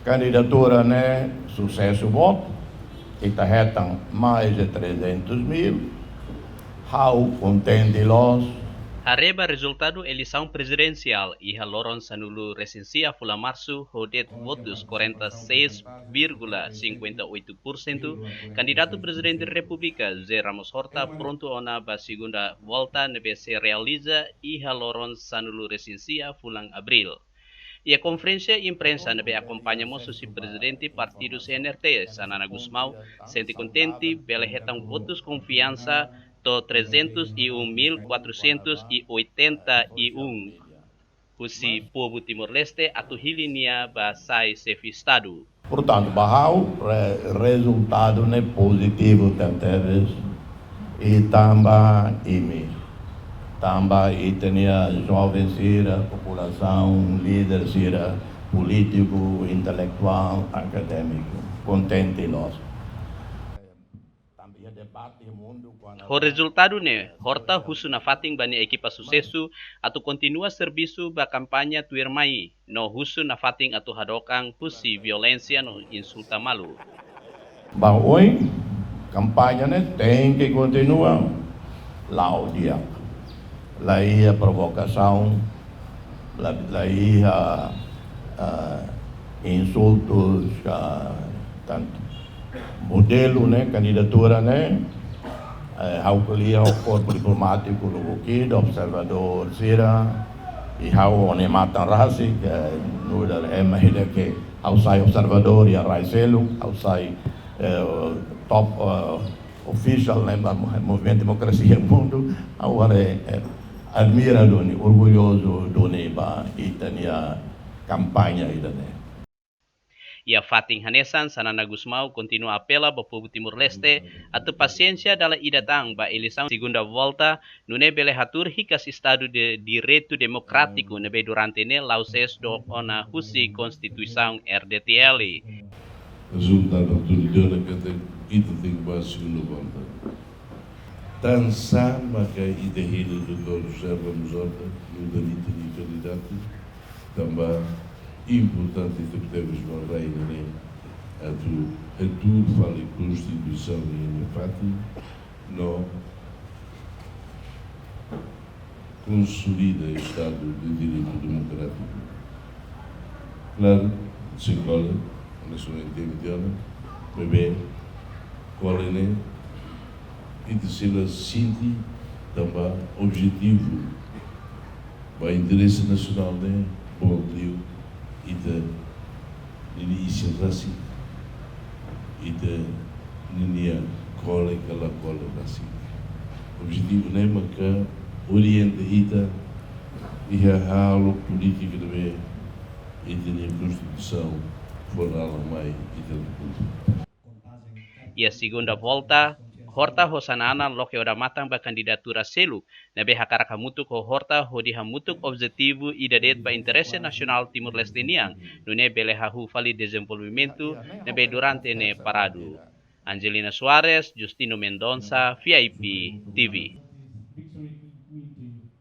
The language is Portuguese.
Candidatura né sucesso bom, kita hetang mais de 300 mil, how contente los. Areba resultado eleição presidencial e haloron sanulu recensia fula março rodet votos 46,58%. Candidato presidente da República Zé Ramos Horta pronto ona ba segunda volta nebe se realiza e haloron sanulu recensia fulang abril. E a conferência imprensa nebe acompanhamos o presidente partido CNRT, Sanana Gusmão, sente contente bela retam votos confiança to 301.481 husi povo Timor-Leste atu hilinia ba sai sef estado. Portanto, bahau resultado né positivo tanteres e tamba e tinha jovens sira, população, líder sira, político, intelectual, acadêmico, contente nós. O resultado ne, horta husu na fating bani ekipa sucesso atu continua serviço ba kampanya tuirmai, no husu na fating atu hadokang husi violência no insulta malu. Bang oi, kampanya ne tem que continuar lá o dia. Lá ia provocação, lá ia insultos, tanto modelo, né, candidatura, né, how kuliah o corpo diplomático no Bukid, observador Sira, e how one matan rasik, no dar mahida que how sai observador e Raiselu, how sai top official, né, movimento democracia mundo, how admira doni, orgulhoso doni ba itania campanha idane. E a fating hanesan Sanana Gusmão continua apela ba povo Timor-Leste atu paciência dala idatang ba eleição segunda volta nune bele hatur hikas estado de direito democrático nebe durante ne lauses do ona husi constituição RDTL. Resultado autoridade que tem ba segunda volta. Tan sama que idehile do Dr. José Ramos Horta, no delito de candidato, também importante que temos uma reina, né? A tu fala em Constituição e empate, não consolida o Estado de Direito Democrático. Claro, se cola, nessa entendida, bebê, cola, né? E de ser assim, também objetivo para o interesse nacional, né? Bom, e de início assim e de linha cola aquela cola assim. O objetivo não é que oriente ita e a aula política de e de Constituição foral mais E a segunda volta Horta Hosanana loke oda matang ba candidatura selu nabe hakarak hamutuk ho Horta hodi hamutuk objetivo idadet ba interesse nasional Timor-Leste niang nune bele hahu fali desenvolvimento nabe durante ne paradu. Angelina Suarez, Justino Mendonça, VIP TV.